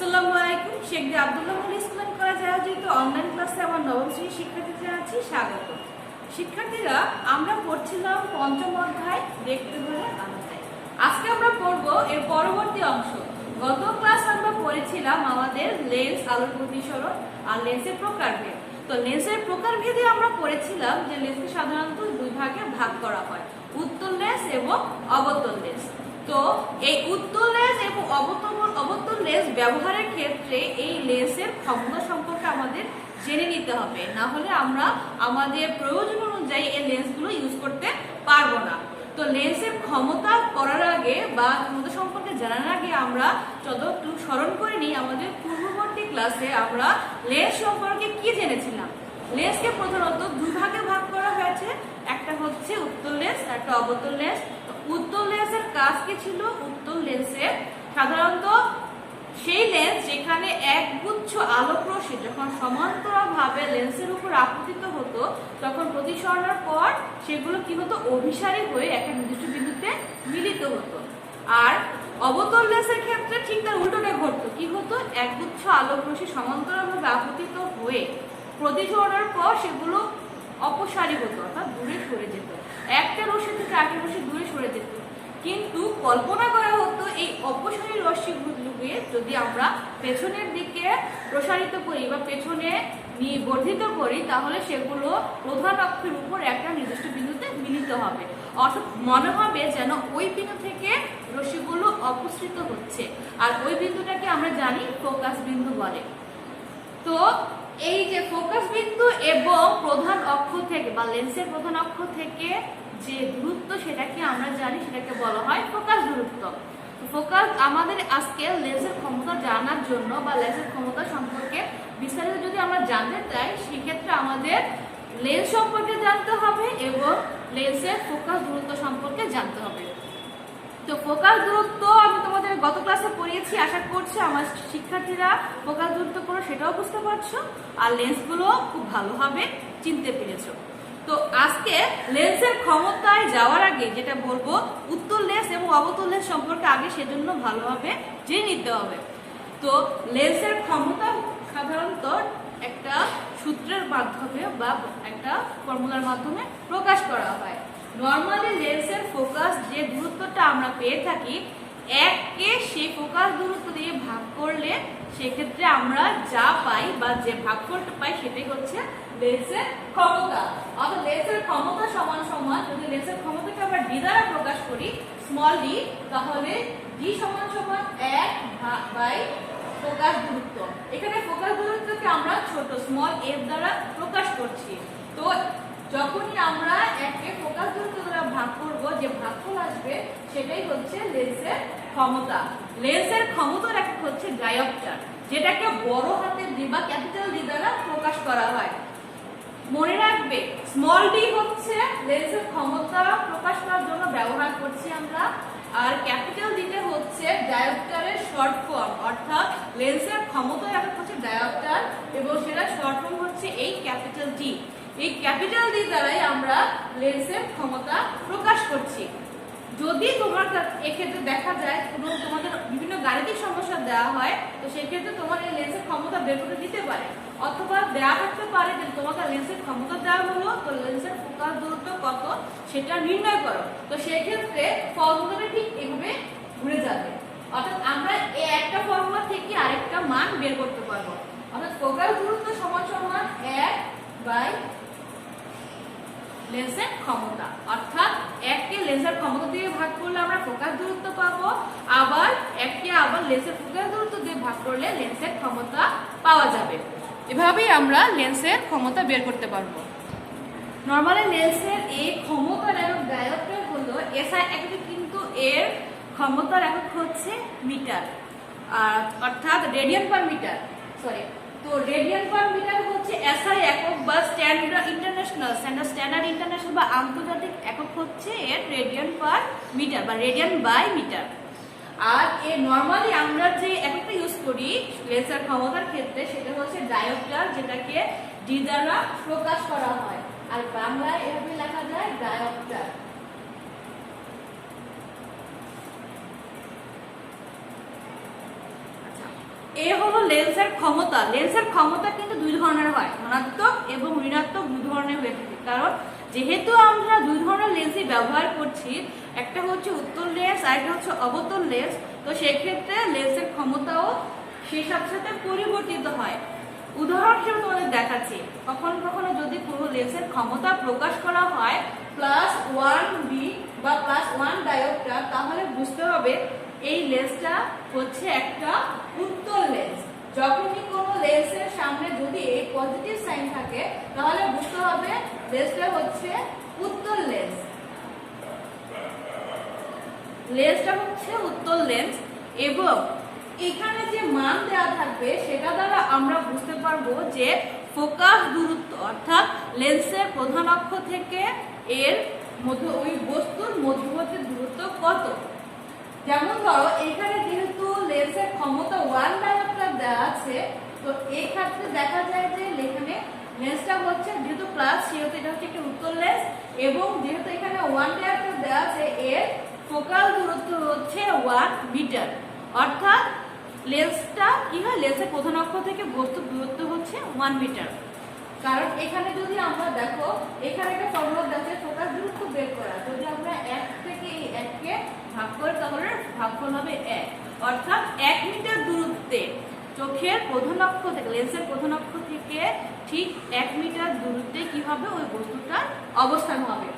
আসসালামু আলাইকুম। শেখ আব্দুল্লাহ স্কুল কলেজে আয়োজিত অনলাইন ক্লাসে আমার নবম শ্রেণীর শিক্ষার্থীদের জানাচ্ছি স্বাগত। শিক্ষার্থীরা, আমরা পড়ছিলাম পঞ্চম অধ্যায় দেখতে হলে আলাদায়। আজকে আমরা পড়ব এর পরবর্তী অংশ। গত ক্লাস আমরা পড়েছিলাম আমাদের লেন্স, আলোর প্রতিসরণ আর লেন্সের প্রকারভেদ। তো লেন্সের প্রকারভেদে আমরা পড়েছিলাম যে লেন্সকে সাধারণত দুই ভাগে ভাগ করা হয়, উত্তল লেন্স এবং অবতল লেন্স। তো এই উত্তল লেন্স এবং অবতল লেন্স ব্যবহারের ক্ষেত্রে এই লেন্সের ক্ষমতা সম্পর্কে আমাদের জেনে নিতে হবে, না হলে আমরা আমাদের প্রয়োজন অনুযায়ী এই লেন্সগুলো ইউজ করতে পারবো না। তো লেন্সের ক্ষমতা করার আগে বা ক্ষমতা সম্পর্কে জানার আগে আমরা একটু স্মরণ করে নিই আমাদের পূর্ববর্তী ক্লাসে আমরা লেন্স সম্পর্কে কি জেনেছিলাম। লেন্সকে প্রধানত দুই ভাগে ভাগ করা হয়েছে, একটা হচ্ছে উত্তল লেন্স, একটা অবতল লেন্স। উত্তল লেন্সের কাজ কি ছিল? উত্তল লেন্সে সাধারণত সেই লেন্স যেখানে একগুচ্ছ আলোক রশ্মি যখন সমান্তরালভাবে লেন্সের উপর আপতিত হতো তখন প্রতিসরণের পর সেগুলো কি হতো? অভিসারী হয়ে একটা নির্দিষ্ট বিন্দুতে মিলিত হতো। আর অবতল লেন্সের ক্ষেত্রে ঠিক তার উল্টোটা ঘটতো। কি হতো? একগুচ্ছ আলোক রশ্মি সমান্তরালভাবে আপতিত হয়ে প্রতিসরণের পর সেগুলো অপসারী হতো, অর্থাৎ দূরে সরে যেত, একটা রশ্মি থেকে আরেকটা রশ্মি দূরে সরে যেত। কিন্তু কল্পনা করা হতো এই অপসারী রশ্মিগুলোকে যদি আমরা পেছনের দিকে প্রসারিত করি বা পেছনে বর্ধিত করি তাহলে সেগুলো প্রধান অক্ষের উপর একটা নির্দিষ্ট বিন্দুতে মিলিত হবে, অর্থাৎ মনে হবে যেন ওই বিন্দু থেকে রশ্মিগুলো অপসৃত হচ্ছে। আর ওই বিন্দুটাকে আমরা জানি ফোকাস বিন্দু বলে। তো এই যে ফোকাস বিন্দু এবং প্রধান অক্ষ থেকে বা লেন্সের প্রধান অক্ষ থেকে যে দূরত্ব সেটাকে আমরা জানি, সেটাকে বলা হয় ফোকাস দূরত্ব। ফোকাস আমাদের আজকে লেন্সের ক্ষমতা জানার জন্য বা লেন্সের ক্ষমতা সম্পর্কে বিস্তারিত যদি আমরা জানতে চাই সেক্ষেত্রে আমাদের লেন্স সম্পর্কে জানতে হবে এবং লেন্সের ফোকাস দূরত্ব সম্পর্কে জানতে হবে। তো ফোকাস দূরত্ব আমি তোমাদের গত ক্লাসে পড়িয়েছি, আশা করছি আমার শিক্ষার্থীরা ফোকাস দূরত্ব করো সেটাও বুঝতে পারছো আর লেন্সগুলো খুব ভালোভাবে চিনতে পেরেছো। তো আজকে লেন্সের ক্ষমতায় যাওয়ার আগে যেটা বলবো, উত্তল লেন্স এবং অবতল লেন্স সম্পর্কে আগে সেজন্য ভালোভাবে জেনে নিতে হবে। তো লেন্সের ক্ষমতা সাধারণত একটা সূত্রের মাধ্যমে বা একটা ফর্মুলার মাধ্যমে প্রকাশ করা হয়। নর্মালি লেন্সের ফোকাস যে দূরত্বটা আমরা পেয়ে থাকি, এককে সেই ফোকাস দূরত্ব দিয়ে ভাগ করলে সেক্ষেত্রে আমরা যা পাই বা যে ভাগফলটা পাই সেটাই হচ্ছে লেন্সের ক্ষমতা। অর্থাৎ লেন্সের ক্ষমতা সমান সমান, যদি লেন্সের ক্ষমতাকে আমরা ডি দ্বারা প্রকাশ করি, স্মল ডি, তাহলে ডি সমান সমান 1/, ফোকাস দূরত্ব। এখানে ফোকাস দূরত্বকে আমরা ছোট স্মল এফ দ্বারা প্রকাশ করছি। তো যখনই আমরা একে ফোকাস দূরত্ব দ্বারা ভাগ করব, যে ভাগফল আসবে সেটাই হচ্ছে লেন্সের ক্ষমতা। লেন্সের ক্ষমতার একক হচ্ছে ডায়োপ্টার, যেটাকে বড় হাতের ডি বা ক্যাপিটাল ডি দ্বারা প্রকাশ করা হয়। মনে রাখবে, স্মল ডি হচ্ছে লেন্সের ক্ষমতা প্রকাশ করার জন্য ব্যবহার করছি আমরা, আর ক্যাপিটাল ডিতে হচ্ছে ডায়োপ্টারের শর্ট ফর্ম, অর্থাৎ লেন্সের ক্ষমতার একক হচ্ছে ডায়োপ্টার এবং সেটা শর্ট ফর্ম হচ্ছে এই ক্যাপিটাল ডি। এই ক্যাপিটাল ডি দ্বারাই আমরা লেন্সের ক্ষমতা প্রকাশ করছি। যদি তোমার এক্ষেত্রে দেখা যায় তোমাদের বিভিন্ন গাণিতিক সমস্যা দেওয়া হয়, তো সেক্ষেত্রে তোমার এই লেন্সের ক্ষমতা বের করে দিতে পারে, অথবা দেওয়া থাকতে পারে যে তোমাকে লেন্সের ক্ষমতা দেওয়া হলো, তো লেন্সের ফোকাস দূরত্ব কত সেটা নির্ণয় করো। তো সেক্ষেত্রে ফর্মুলাটা ঠিক এভাবে ঘুরে যাবে, অর্থাৎ আমরা এই একটা ফর্মুলা থেকে আরেকটা মান বের করতে পারবো। অর্থাৎ ফোকাস দূরত্ব সমান সমান 1/, লেন্সের ক্ষমতা, অর্থাৎ এককে লেন্সের ক্ষমতা দিয়ে ভাগ করলে আমরা ফোকাস দূরত্ব পাবো, আবার এককে আবার লেন্সের ফোকাস দূরত্ব দিয়ে ভাগ করলে লেন্সের ক্ষমতা পাওয়া যাবে। এভাবেই আমরা লেন্সের ক্ষমতা বের করতে পারবো। নরমালি লেন্সের এই ক্ষমতার একক ডায়োপ্টার হলো এসআই একক, কিন্তু এর ক্ষমতার একক হচ্ছে মিটার, অর্থাৎ রেডিয়ান পার মিটার, সরি। তো রেডিয়ান পার মিটার হচ্ছে এসআই একক বা স্ট্যান্ডার্ড ইন্টারন্যাশনাল বা আন্তর্জাতিক একক হচ্ছে এর রেডিয়ান পার মিটার বা রেডিয়ান বাই মিটার। আর এর নরমালি আমরা যে এককটা ইউজ করি লেন্সের ক্ষমতার ক্ষেত্রে সেটা হচ্ছে ডায়োপ্টার, যেটাকে ডি দ্বারা প্রকাশ করা হয়, আর বাংলায় এভাবে লেখা যায় ডায়োপ্টার। এ হলো লেন্সের ক্ষমতা। লেন্সের ক্ষমতা কিন্তু দুই ধরনের হয়, ধনাত্মক এবং ঋণাত্মক দুই ধরনের হয়ে থাকে। কারণ যেহেতু আমরা দুই ধরনের লেন্সই ব্যবহার করছি, একটা হচ্ছে উত্তল লেন্স আর একটা হচ্ছে অবতল লেন্স, তো সেক্ষেত্রে লেন্সের ক্ষমতাও সেই সাথে সাথে পরিবর্তিত হয়। উদাহরণ হিসেবে তোমাদের দেখাচ্ছি, কখনো কখনো যদি কোনো লেন্সের ক্ষমতা প্রকাশ করা হয় +1 বি বা +1 ডায়োপ্টার, তাহলে বুঝতে হবে এই লেন্সটা হচ্ছে একটা উত্তল লেন্স। যখনই কোনো লেন্সের সামনে যদি এই পজিটিভ সাইন থাকে, তাহলে বুঝতে হবে লেন্সটা হচ্ছে উত্তল লেন্স। লেন্সটা হচ্ছে উত্তল লেন্স এবং এখানে যে মান দেওয়া থাকবে সেটা দ্বারা আমরা বুঝতে পারবো যে ফোকাস দূরত্ব, অর্থাৎ লেন্সের প্রধান অক্ষ থেকে এর মধ্যে ওই বস্তুর মধ্যবর্তী দূরত্ব কত। যেমন ধরো এখানে যেহেতু লেন্সের ক্ষমতা 1 ডায়োপ্টার দেওয়া আছে, তো এই ক্ষেত্রে দেখা যায় যে এখানে লেন্সটা হচ্ছে যেহেতু প্লাস, সেহেতু এটা হচ্ছে একটা উত্তল লেন্স এবং যেহেতু এখানে 1 ডায়োপ্টার দেওয়া আছে, এর ফোকাল দূরত্ব হচ্ছে 1 মিটার। অর্থাৎ লেন্সটা কি হয়, লেন্সের প্রধান অক্ষ থেকে বস্তুর দূরত্ব হচ্ছে 1 মিটার। কারণ এখানে যদি আমরা দেখো, এখানে একটা ফর্মুলা দেওয়া আছে ফোকাস দূরত্ব বের করা, যদি আমরা 1 থেকে এই 1 কে ভাগ করি তাহলে ভাগফল হবে 1। অর্থাৎ 1 মিটার দূরত্বে চোখের প্রধান অক্ষ থেকে, লেন্সের প্রধান অক্ষ থেকে ঠিক 1 মিটার দূরত্বে কি হবে, ওই বস্তুটার অবস্থান হবে।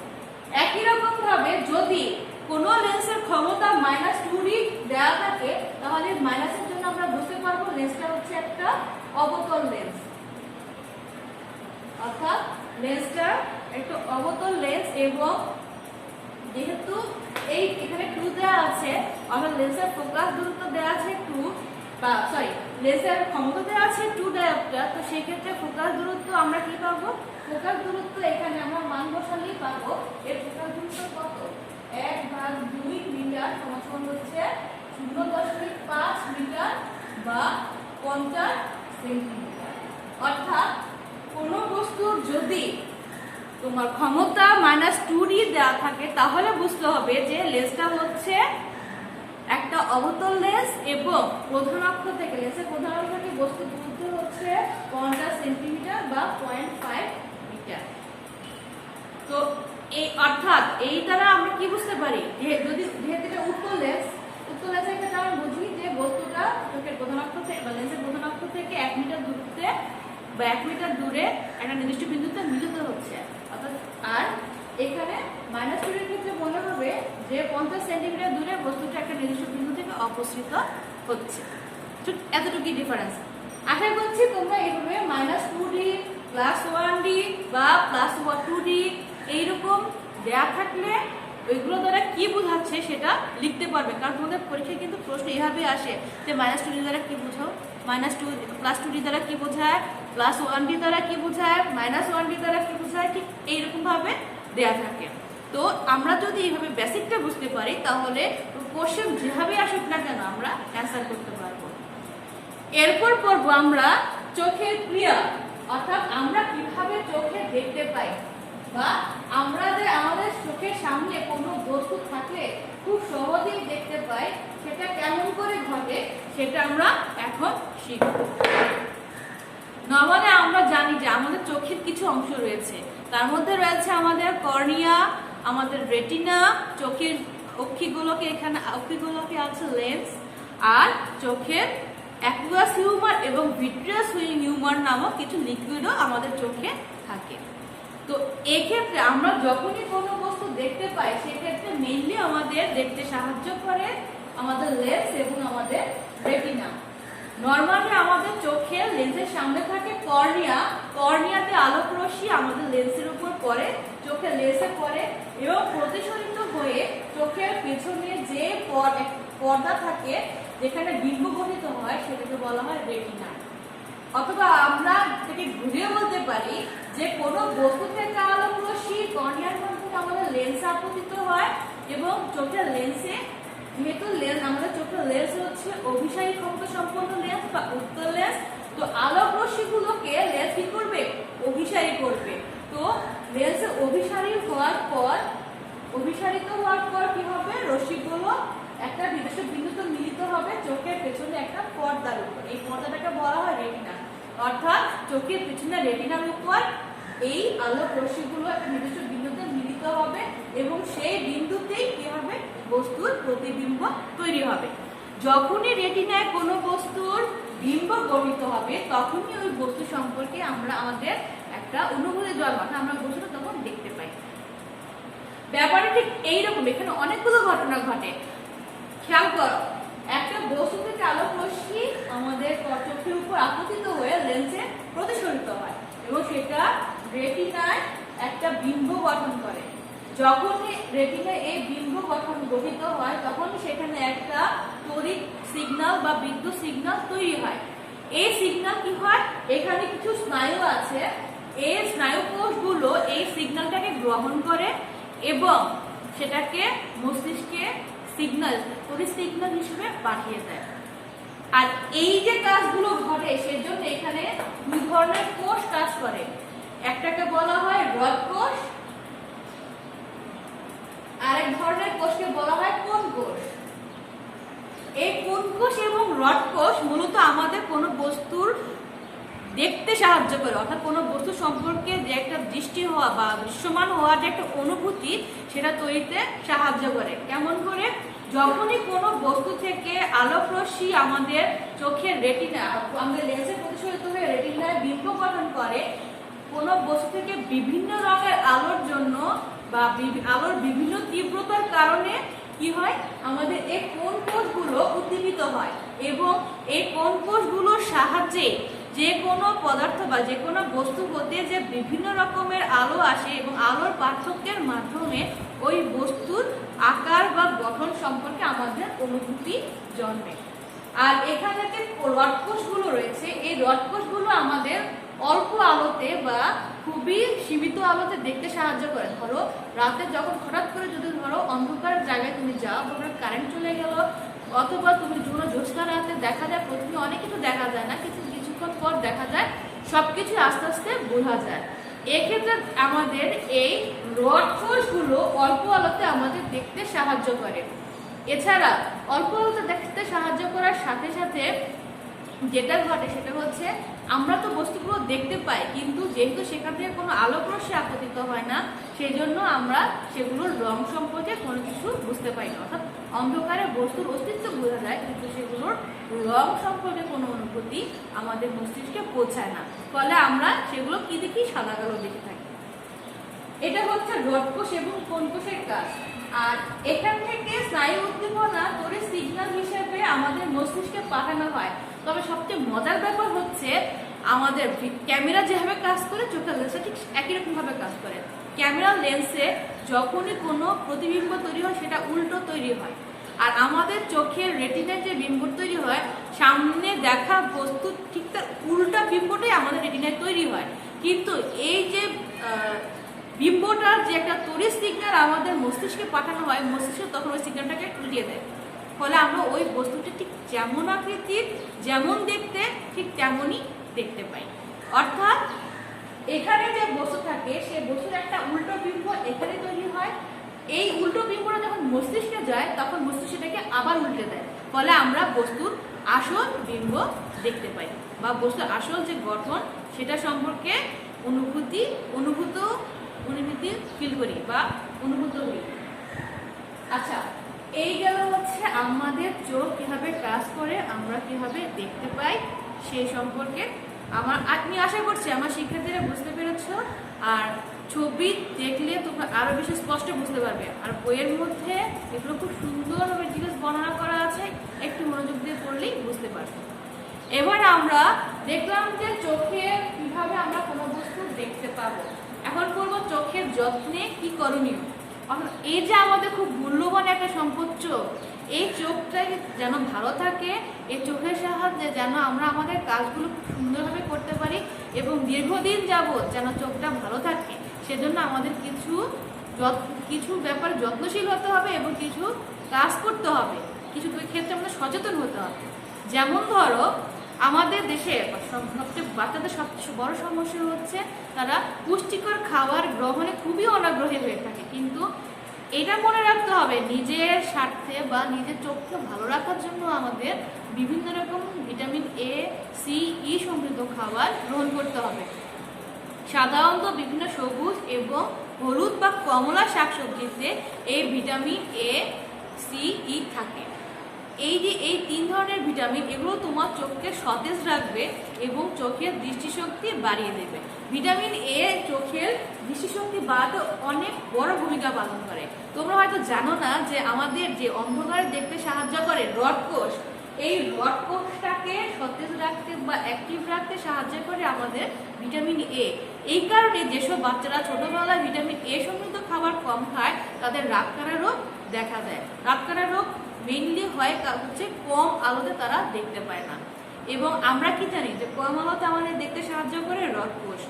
একই রকম ভাবে যদি কোনো লেন্সের ক্ষমতা -2 ডি দেওয়া থাকে, তাহলে মাইনাসের জন্য আমরা বুঝতে পারবো লেন্সটা হচ্ছে একটা অবতল লেন্স। অর্থাৎ লেন্সটা একটা অবতল লেন্স এবং যেহেতু এই এখানে 2 দেওয়া আছে, অর্থাৎ লেন্সের ফোকাস দূরত্ব দেওয়া আছে 2, বা সরি লেন্সের ক্ষমতা দেওয়া আছে 2 ডায়োপ্টার, তো সেই ক্ষেত্রে ফোকাস দূরত্ব আমরা কি পাবো, ফোকাস দূরত্ব এখানে আমরা মান বসালেই পাবো। এর ফোকাস দূরত্ব কত, 1/2 মিটার সমান হচ্ছে 0.5 মিটার বা 50 সেন্টিমিটার। অর্থাৎ কোনো বস্তুর যদি তোমার ক্ষমতা -2 ডি দেওয়া থাকে, তাহলে বুঝতে হবে যে লেন্সটা হচ্ছে একটা অবতল লেন্স এবং প্রধান অক্ষ থেকে, লেন্সের প্রধান অক্ষ থেকে বস্তুর দূরত্ব হচ্ছে 50 সেন্টিমিটার বা 0.5 মিটার। তো এই অর্থাৎ এই দ্বারা আমরা কি বুঝতে পারি, যেহেতু এটা উত্তল লেন্স, উত্তল লেন্সের ক্ষেত্রে আমরা বুঝি যে বস্তুটা চোখের প্রধান অক্ষ থেকে বা লেন্সের প্রধান অক্ষ থেকে 1 মিটার দূরত্বে বা 1 মিটার দূরে একটা নির্দিষ্ট বিন্দুতে মিলিত হচ্ছে। অর্থাৎ আর এখানে -2 এর ক্ষেত্রে মনে হবে যে 50 সেন্টিমিটার দূরে বস্তুটা একটা নির্দিষ্ট বিন্দু থেকে অপসৃত হচ্ছে। এতটুকুই ডিফারেন্স। আশা করছি তোমরা এইভাবে -2 ডি, +1 ডি বা +2 ডি এইরকম দেয়া থাকলে ওইগুলো দ্বারা কি বোঝাচ্ছে সেটা লিখতে পারবে। কারণ তোমাদের পরীক্ষায় কিন্তু প্রশ্ন এইভাবে আসে যে -2 ডি দ্বারা কি বোঝাও, +2 ডি দ্বারা কি বোঝায়, +1 ডি দ্বারা কি বোঝায়, -1 ডি দ্বারা কি বোঝায়, ঠিক এইরকম ভাবে দেয়া থাকে। তো আমরা যদি এইভাবে বেসিকটা বুঝতে পারি, তাহলে কোশ্চেন যেভাবে আসুক না কেন আমরা অ্যান্সার করতে পারবো। এরপর পড়বো আমরা চোখের ক্রিয়া, অর্থাৎ আমরা কিভাবে চোখে দেখতে পাই বা আমরা যে আমাদের চোখের সামনে কোনো বস্তু থাকলে খুব সহজেই দেখতে পাই, সেটা কেমন করে ঘটে সেটা আমরা এখন শিখব। নরমালি আমরা জানি যে আমাদের চোখের কিছু অংশ রয়েছে, তার মধ্যে রয়েছে আমাদের কর্নিয়া, আমাদের রেটিনা, চোখের অক্ষিগুলোকে, এখানে অক্ষিগুলোকে আছে লেন্স, আর চোখের অ্যাকুয়াস হিউমার এবং ভিট্রিয়াস হিউমার নামক কিছু লিকুইডও আমাদের চোখে থাকে। তো এক্ষেত্রে আমরা যখনই কোনো বস্তু দেখতে পাই, সেক্ষেত্রে মেইনলি আমাদের দেখতে সাহায্য করে আমাদের লেন্স এবং আমাদের রেটিনা। নরমালি আমাদের চোখের লেন্সের সামনে থাকে কর্নিয়া, কর্নিয়াতে আলোক রশ্মি আমাদের লেন্সের উপর পড়ে, চোখের লেন্সে পড়ে এবং প্রতিফলিত হয়ে চোখের পেছনে যে পর্দা থাকে যেখানে বিম্ব গঠিত হয়, সেটাকে বলা হয় রেটিনা। অথবা আমরা থেকে ঘুরিয়ে বলতে পারি যে কোনো বস্তু থেকে আলোক রশ্মি কর্নিয়ার মাধ্যমে আমাদের লেন্সে আপতিত হয় এবং চোখের লেন্সে, যেহেতু লেন্স আমাদের চোখের লেন্স হচ্ছে অভিসারী ক্ষমতা সম্পন্ন লেন্স বা উত্তল লেন্স, তো আলোক রশ্মিগুলোকে লেন্স কি করবে, অভিসারী করবে। তো লেন্সে অভিসারিত হওয়ার পর কি হবে, রশ্মিগুলো একটা নির্দিষ্ট বিন্দুতে মিলিত হবে চোখের পেছনে একটা পর্দার উপর। এই চোখের পিছনে রেটিনার উপর এই আলোক রশ্মিগুলো একটা নির্দিষ্ট বিন্দুতে মিলিত হবে এবং সেই বিন্দুতেই কি হবে, বস্তুর প্রতিবিম্ব তৈরি হবে। যখনই রেটিনায় কোনো বস্তুর বিম্ব গঠিত হবে তখনই ওই বস্তু সম্পর্কে আমরা আমাদের একটা অনুভূতি জন্মায়, আমরা বস্তুটা তখন দেখতে পাই। ব্যাপারটা ঠিক এইরকম, এখানে অনেকগুলো ঘটনা ঘটে। খেয়াল করো, একটা বস্তু থেকে আলোক রশ্মি আমাদের চোখের উপর আপতিত হয়ে লেন্সে প্রতিফলিত হয় এবং সেটা রেটিনায় একটা বিম্ব গঠন করে। যখন রেটিনায় এই বিম্ব গঠন গঠিত হয় তখন সেখানে একটা তড়িৎ সিগন্যাল বা বিদ্যুৎ সিগন্যাল তৈরি হয়। এই সিগন্যাল কি হয়, এখানে কিছু স্নায়ু আছে, এই স্নায়ু কোষগুলো এই সিগন্যালটাকে গ্রহণ করে এবং সেটাকে মস্তিষ্কে সিগন্যাল, তড়িৎ সিগন্যাল হিসেবে পাঠিয়ে দেয়। আর এই যে কাজগুলো ঘটে সেজন্য এখানে দুই ধরনের কোষ কাজ করে। একটাকে বলা হয় রড কোষ, আরেক ধরনের কোষকে বলা হয় কোণ কোষ। এই কোণ কোষ এবং রড কোষ মূলত আমাদের কোনো বস্তুর দেখতে সাহায্য করে, অর্থাৎ কোনো বস্তু সম্পর্কে যে একটা দৃষ্টি হওয়া বা দৃশ্যমান হওয়ার যে একটা অনুভূতি সেটা তৈরিতে সাহায্য করে। কেমন করে, যখনই কোনো বস্তু থেকে আলোক রশ্মি আমাদের চোখের রেটিনা, আমাদের লেন্সে প্রতিফলিত হয়ে রেটিনায় বিম্ব গঠন করে, কোনো বস্তু থেকে বিভিন্ন রঙের আলোর জন্য বা আলোর বিভিন্ন তীব্রতার কারণে কি হয়, আমাদের এই কোণ কোষগুলো উদ্দীপিত হয় এবং এই কোণ কোষগুলোর সাহায্যে যে কোনো পদার্থ বা যে কোনো বস্তু হতে যে বিভিন্ন রকমের আলো আসে এবং আলোর পার্থক্যের মাধ্যমে ওই বস্তুর আকার বা গঠন সম্পর্কে আমাদের অনুভূতি জন্মে। আর এখানে যে রড কোষগুলো রয়েছে, এই রড কোষগুলো আমাদের অল্প আলোতে বা খুবই সীমিত আলোতে দেখতে সাহায্য করে। ধরো রাতে যখন হঠাৎ করে যদি ধরো অন্ধকার জায়গায় তুমি যাও, তোমার কারেন্ট চলে গেল, অথবা তুমি কোনো জ্যোৎস্না রাতে দেখা যায় প্রথমে অনেক কিছু দেখা যায় না, কিন্তু কিছুক্ষণ পর দেখা যায় সবকিছু আস্তে আস্তে বোঝা যায়। এক্ষেত্রে আমাদের এই রড কোষগুলো অল্প আলোতে আমাদের দেখতে সাহায্য করে। এছাড়া অল্প আলোতে দেখতে সাহায্য করার সাথে সাথে যেটা ঘটে সেটা হচ্ছে আমরা তো বস্তুগুলো দেখতে পাই, কিন্তু যেহেতু সেখান থেকে কোনো আলোক রশ্মি আপতিত হয় না, সেই জন্য আমরা সেগুলোর রং সম্পর্কে কোনো কিছু বুঝতে পারি না। অর্থাৎ অন্ধকারে বস্তুর অস্তিত্ব বোঝা যায় কিন্তু সেগুলোর রং সম্পর্কে কোনো অনুভূতি আমাদের মস্তিষ্কে পৌঁছায় না, ফলে আমরা সেগুলো কি দেখি, সাদা কালো দেখে থাকি। এটা হচ্ছে রড কোষ এবং কোণ কোষের কাজ। আর এখান থেকে স্নায়ু উদ্দীপনা তড়িৎ সিগন্যাল হিসেবে আমাদের মস্তিষ্কে পাঠানো হয়। তবে সবচেয়ে মজার ব্যাপার হচ্ছে আমাদের ক্যামেরা যেভাবে কাজ করে চোখের লেন্সে ঠিক একই রকম ভাবে কাজ করে। ক্যামেরার লেন্সে যখনই কোনো প্রতিবিম্ব তৈরি হয় সেটা উল্টো তৈরি হয়, আর আমাদের চোখের রেটিনায় যে বিম্ব তৈরি হয় সামনে দেখা বস্তু ঠিক তার উল্টা বিম্বটাই আমাদের রেটিনায় তৈরি হয়। কিন্তু এই যে বিম্বটার যে একটা তড়িৎ সিগন্যাল আমাদের মস্তিষ্কে পাঠানো হয়, মস্তিষ্ক তখন ওই সিগন্যালটাকে উল্টিয়ে দেয়, ফলে আমরা ওই বস্তুটি ঠিক যেমন আকৃতির যেমন দেখতে ঠিক তেমনই দেখতে পাই। অর্থাৎ এখানে যে বস্তু থাকে সেই বস্তুর একটা উল্টো বিম্ব এখানে তৈরি হয়, এই উল্টো বিম্বটা যখন মস্তিষ্কে যায় তখন মস্তিষ্ক সেটাকে আবার উল্টে দেয়, ফলে আমরা বস্তুর আসল বিম্ব দেখতে পাই বা বস্তুর আসল যে গঠন সেটা সম্পর্কে অনুভূতি ফিল করি বা অনুভূত হই। আচ্ছা, এই গেল হচ্ছে আমাদের চোখ কিভাবে কাজ করে, আমরা কিভাবে দেখতে পাই সেই সম্পর্কে। আমি আশা করছি আমার শিক্ষার্থীরা বুঝতে পেরেছ, আর ছবি দেখলে তোমরা আরো বেশি স্পষ্ট বুঝতে পারবে। আর বইয়ের মধ্যে এগুলো খুব সুন্দরভাবে ডিটেলস বর্ণনা করা আছে, একটু মনোযোগ দিয়ে পড়লেই বুঝতে পারবে। এবার আমরা দেখলাম যে চোখে কিভাবে আমরা কোনো বস্তু দেখতে পাবো। এখন করবো চোখের যত্নে কি করণীয়। এই যে আমাদের খুব মূল্যবান একটা সম্পদ চোখ, এই চোখটা যেন ভালো থাকে, এই চোখের সাহায্যে যেন আমরা আমাদের কাজগুলো খুব সুন্দরভাবে করতে পারি এবং দীর্ঘদিন যাবত যেন চোখটা ভালো থাকে, সেজন্য আমাদের কিছু ব্যাপারে যত্নশীল হতে হবে এবং কিছু কাজ করতে হবে, কিছু ক্ষেত্রে আমাদের সচেতন হতে হবে। যেমন ধরো আমাদের দেশে সবচেয়ে বাচ্চাদের সবচেয়ে বড় সমস্যা হচ্ছে তারা পুষ্টিকর খাবার গ্রহণে খুবই অনাগ্রহী হয়ে থাকে। কিন্তু এটা মনে রাখতে হবে নিজের স্বার্থে বা নিজের চোখকে ভালো রাখার জন্য আমাদের বিভিন্ন রকম ভিটামিন A, C, E সমৃদ্ধ সমৃদ্ধ খাবার গ্রহণ করতে হবে। সাধারণত বিভিন্ন সবুজ এবং হলুদ বা কমলা শাকসবজিতে এই ভিটামিন এ, সি, ই থাকে। এই যে এই 3 ধরনের ভিটামিন, এগুলো তোমার চোখকে সতেজ রাখবে এবং চোখের দৃষ্টিশক্তি বাড়িয়ে দেবে। ভিটামিন এ চোখের দৃষ্টিশক্তি বাড়াতে অনেক বড় ভূমিকা পালন করে। তোমরা হয়তো জানো না যে আমাদের যে অন্ধকারে দেখতে সাহায্য করে রড কোষ, এই রড কোষটাকে সতেজ রাখতে বা অ্যাক্টিভ রাখতে সাহায্য করে আমাদের ভিটামিন এ। এই কারণে যেসব বাচ্চারা ছোটবেলায় ভিটামিন এ সমৃদ্ধ খাবার কম খায় তাদের রাতকানা রোগ দেখা দেয়। রাতকানা রোগ মেইনলি হয় হচ্ছে কম আলোতে তারা দেখতে পায় না। এবং আমরা কি জানি যে কম আলোতে আমাদের দেখতে সাহায্য করে রড কোষ।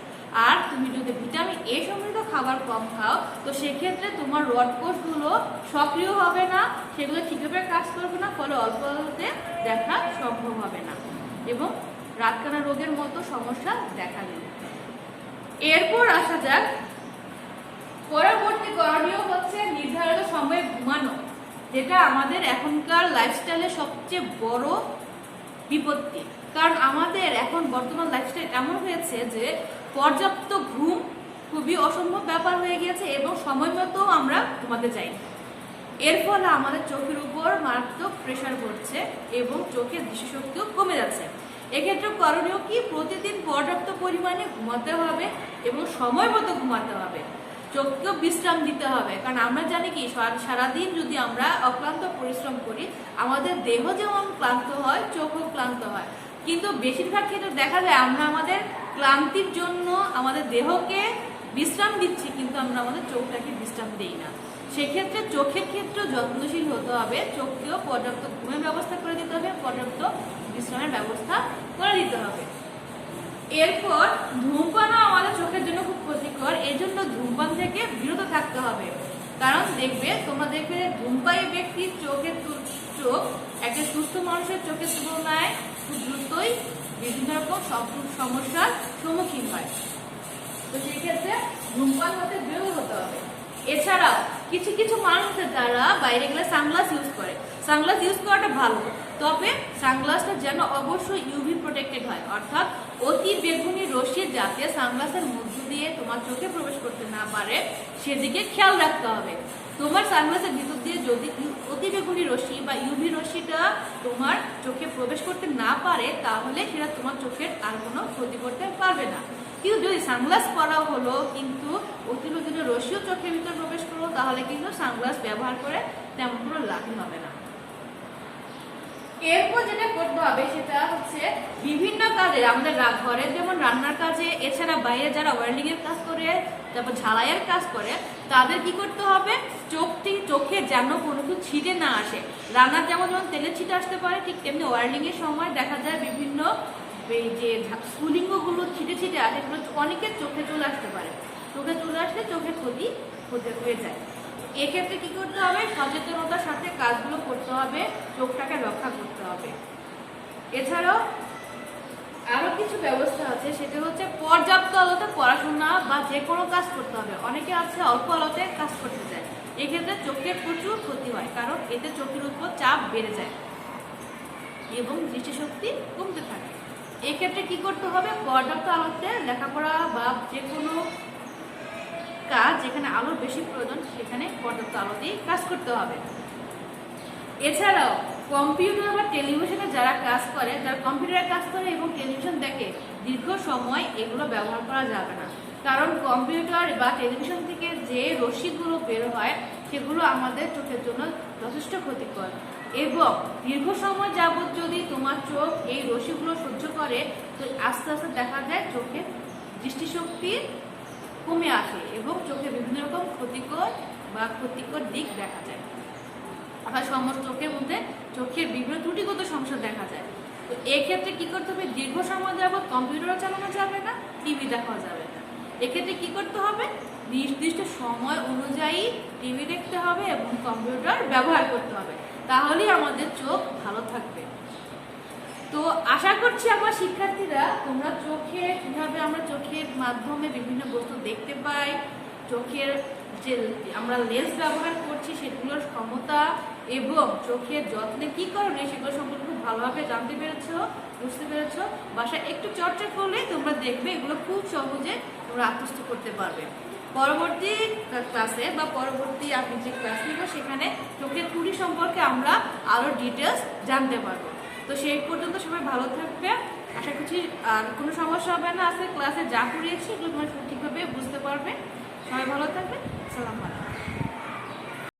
আর তুমি যদি ভিটামিন এ সমৃদ্ধ খাবার কম খাও তো সেক্ষেত্রে তোমার রড কোষগুলো সক্রিয় হবে না, সেগুলো ঠিকভাবে কাজ করবে না, ফলে অল্প আলোতে দেখা সম্ভব হবে না এবং রাতকানা রোগের মতো সমস্যা দেখা দেবে। এরপর আসা যাক, পরবর্তী করণীয় হচ্ছে নির্ধারিত সময়ে ঘুমানো, যেটা আমাদের এখনকার লাইফস্টাইলের সবচেয়ে বড় বিপত্তি। কারণ আমাদের এখন বর্তমান লাইফস্টাইল এমন হয়েছে যে পর্যাপ্ত ঘুম খুবই অসম্ভব ব্যাপার হয়ে গিয়েছে এবং সময় মতো আমরা ঘুমাতে চাই। এর ফলে আমাদের চোখের উপর মারাত্মক প্রেশার পড়ছে এবং চোখের দৃষ্টিশক্তিও কমে যাচ্ছে। এক্ষেত্রে করণীয় কি, প্রতিদিন পর্যাপ্ত পরিমাণে ঘুমাতে হবে এবং সময় মতো ঘুমাতে হবে। চোখকেও বিশ্রাম দিতে হবে, কারণ আমরা জানি কি সারাদিন যদি আমরা অক্লান্ত পরিশ্রম করি আমাদের দেহ যেমন ক্লান্ত হয় চোখও ক্লান্ত হয়। কিন্তু বেশিরভাগ ক্ষেত্রে দেখা যায় আমরা আমাদের ক্লান্তির জন্য আমাদের দেহকে বিশ্রাম দিচ্ছি কিন্তু আমরা আমাদের চোখটাকে বিশ্রাম দিই না। সেক্ষেত্রে চোখের ক্ষেত্রে যত্নশীল হতে হবে, চোখকেও পর্যাপ্ত ঘুমের ব্যবস্থা করে দিতে হবে, পর্যাপ্ত বিশ্রামের ব্যবস্থা করে দিতে হবে। এরপর ধূমপানও আমাদের চোখের জন্য খুব ক্ষতিকর, এই জন্য ধূমপান থেকে বিরত থাকতে হবে। কারণ তোমরা দেখবে ধূমপায়ী ব্যক্তির চোখ একটা সুস্থ মানুষের চোখের তুলনায় খুব দ্রুতই বিভিন্ন রকম সমস্যার সম্মুখীন হয়। তো সেই ক্ষেত্রে ধূমপান হতে বিরত হতে হবে। এছাড়াও কিছু কিছু মানুষ আছে যারা বাইরে গেলে সানগ্লাস ইউজ করে। সানগ্লাস ইউজ করাটা ভালো, তবে সানগ্লাসটা যেন অবশ্যই ইউভি প্রোটেক্টেড হয়, অর্থাৎ অতি বেগুনি রশ্মি যাতে সানগ্লাসের মধ্য দিয়ে তোমার চোখে প্রবেশ করতে না পারে সেদিকে খেয়াল রাখতে হবে। তোমার সানগ্লাসের ভিতর দিয়ে যদি অতি বেগুনি রশ্মি বা ইউভি রশ্মিটা তোমার চোখে প্রবেশ করতে না পারে তাহলে সেটা তোমার চোখের আর কোনো ক্ষতি করতে পারবে না। কিন্তু যদি সানগ্লাস পরা হলো কিন্তু অতি বেগুনি রশ্মিও চোখের ভিতরে প্রবেশ করলো তাহলে কিন্তু সানগ্লাস ব্যবহার করে তেমন কোনো লাভই হবে না। এরপর যেটা করতে হবে সেটা হচ্ছে বিভিন্ন কাজে আমাদের ঘরে যেমন রান্নার কাজে, এছাড়া বাইরে যারা ওয়েল্ডিং এর কাজ করে, তারপর ঝালাইয়ের কাজ করে, তাদের কি করতে হবে, চোখে যেন কোনো কিছু ছিটে না আসে। রান্নার যেমন তেলের ছিটে আসতে পারে, ঠিক তেমনি ওয়েল্ডিং এর সময় দেখা যায় বিভিন্ন এই যে স্ফুলিঙ্গগুলো ছিটে ছিটে আসে, এগুলো অনেকের চোখে চলে আসতে পারে। চোখে চলে আসলে চোখের ক্ষতি হয়ে যায়। এক্ষেত্রে কি করতে হবে, সচেতনতার সাথে কাজগুলো করতে হবে, চোখটাকে রক্ষা করতে হবে। এছাড়াও আরো কিছু ব্যবস্থা আছে, সেটা হচ্ছে পর্যাপ্ত আলোতে পড়াশোনা বা যে কোনো কাজ করতে হবে। অনেকে আছে অল্প আলোতে কাজ করতে চায়, এক্ষেত্রে চোখের প্রচুর ক্ষতি হয়, কারণ এতে চোখের উপর চাপ বেড়ে যায় এবং দৃষ্টিশক্তি কমতে থাকে। এক্ষেত্রে কি করতে হবে, পর্যাপ্ত আলোতে লেখাপড়া বা যে কোনো কাজ যেখানে আলোর বেশি প্রয়োজন সেখানে পর্যাপ্ত আলোতেই কাজ করতে হবে। এছাড়াও কম্পিউটার বা টেলিভিশনে যারা কাজ করে, যারা কম্পিউটারে কাজ করে এবং টেলিভিশন দেখে দীর্ঘ সময় এগুলো ব্যবহার করা যাবে না, কারণ কম্পিউটার বা টেলিভিশন থেকে যে রশ্মিগুলো বের হয় সেগুলো আমাদের চোখের জন্য যথেষ্ট ক্ষতিকর এবং দীর্ঘ সময় যাবত যদি তোমার চোখ এই রশ্মিগুলো সহ্য করে তো আস্তে আস্তে দেখা যায় চোখের দৃষ্টিশক্তি কমে আসে এবং চোখে বিভিন্ন রকম ক্ষতিকর দিক দেখা যায়। আবার চোখের মধ্যে চোখের বিভিন্ন ত্রুটিগত সমস্যা দেখা যায়। তো এক্ষেত্রে কি করতে হবে, দীর্ঘ সময় যাবত কম্পিউটারও চালানো যাবে না, টিভি দেখা যাবে না। এক্ষেত্রে কি করতে হবে, নির্দিষ্ট সময় অনুযায়ী টিভি দেখতে হবে এবং কম্পিউটার ব্যবহার করতে হবে, তাহলেই আমাদের চোখ ভালো থাকবে। তো আশা করছি আমার শিক্ষার্থীরা তোমরা কিভাবে আমরা চোখের মাধ্যমে বিভিন্ন বস্তু দেখতে পাই, চোখের যে আমরা লেন্স ব্যবহার করছি সেগুলোর ক্ষমতা এবং চোখের যত্নে কি করণীয় সেগুলো সম্পর্কে ভালোভাবে জানতে পেরেছো, বুঝতে পেরেছো। বাসায় একটু চর্চা করলে তোমরা দেখবে এগুলো খুব সহজে তোমরা আত্মস্থ করতে পারবে। পরবর্তী ক্লাসে বা পরবর্তী আপনি যে ক্লাস নিব সেখানে চোখের কুড়ি সম্পর্কে আমরা আরও ডিটেলস জানতে পারবো। তো সেই পর্যন্ত সবাই ভালো থাকবে, আশা করছি আর কোনো সমস্যা হবে না। আজকে ক্লাসে যা করিয়েছি এগুলো তোমরা ঠিকভাবে বুঝতে পারবে। সবাই ভালো থাকবে। আসসালামু আলাইকুম।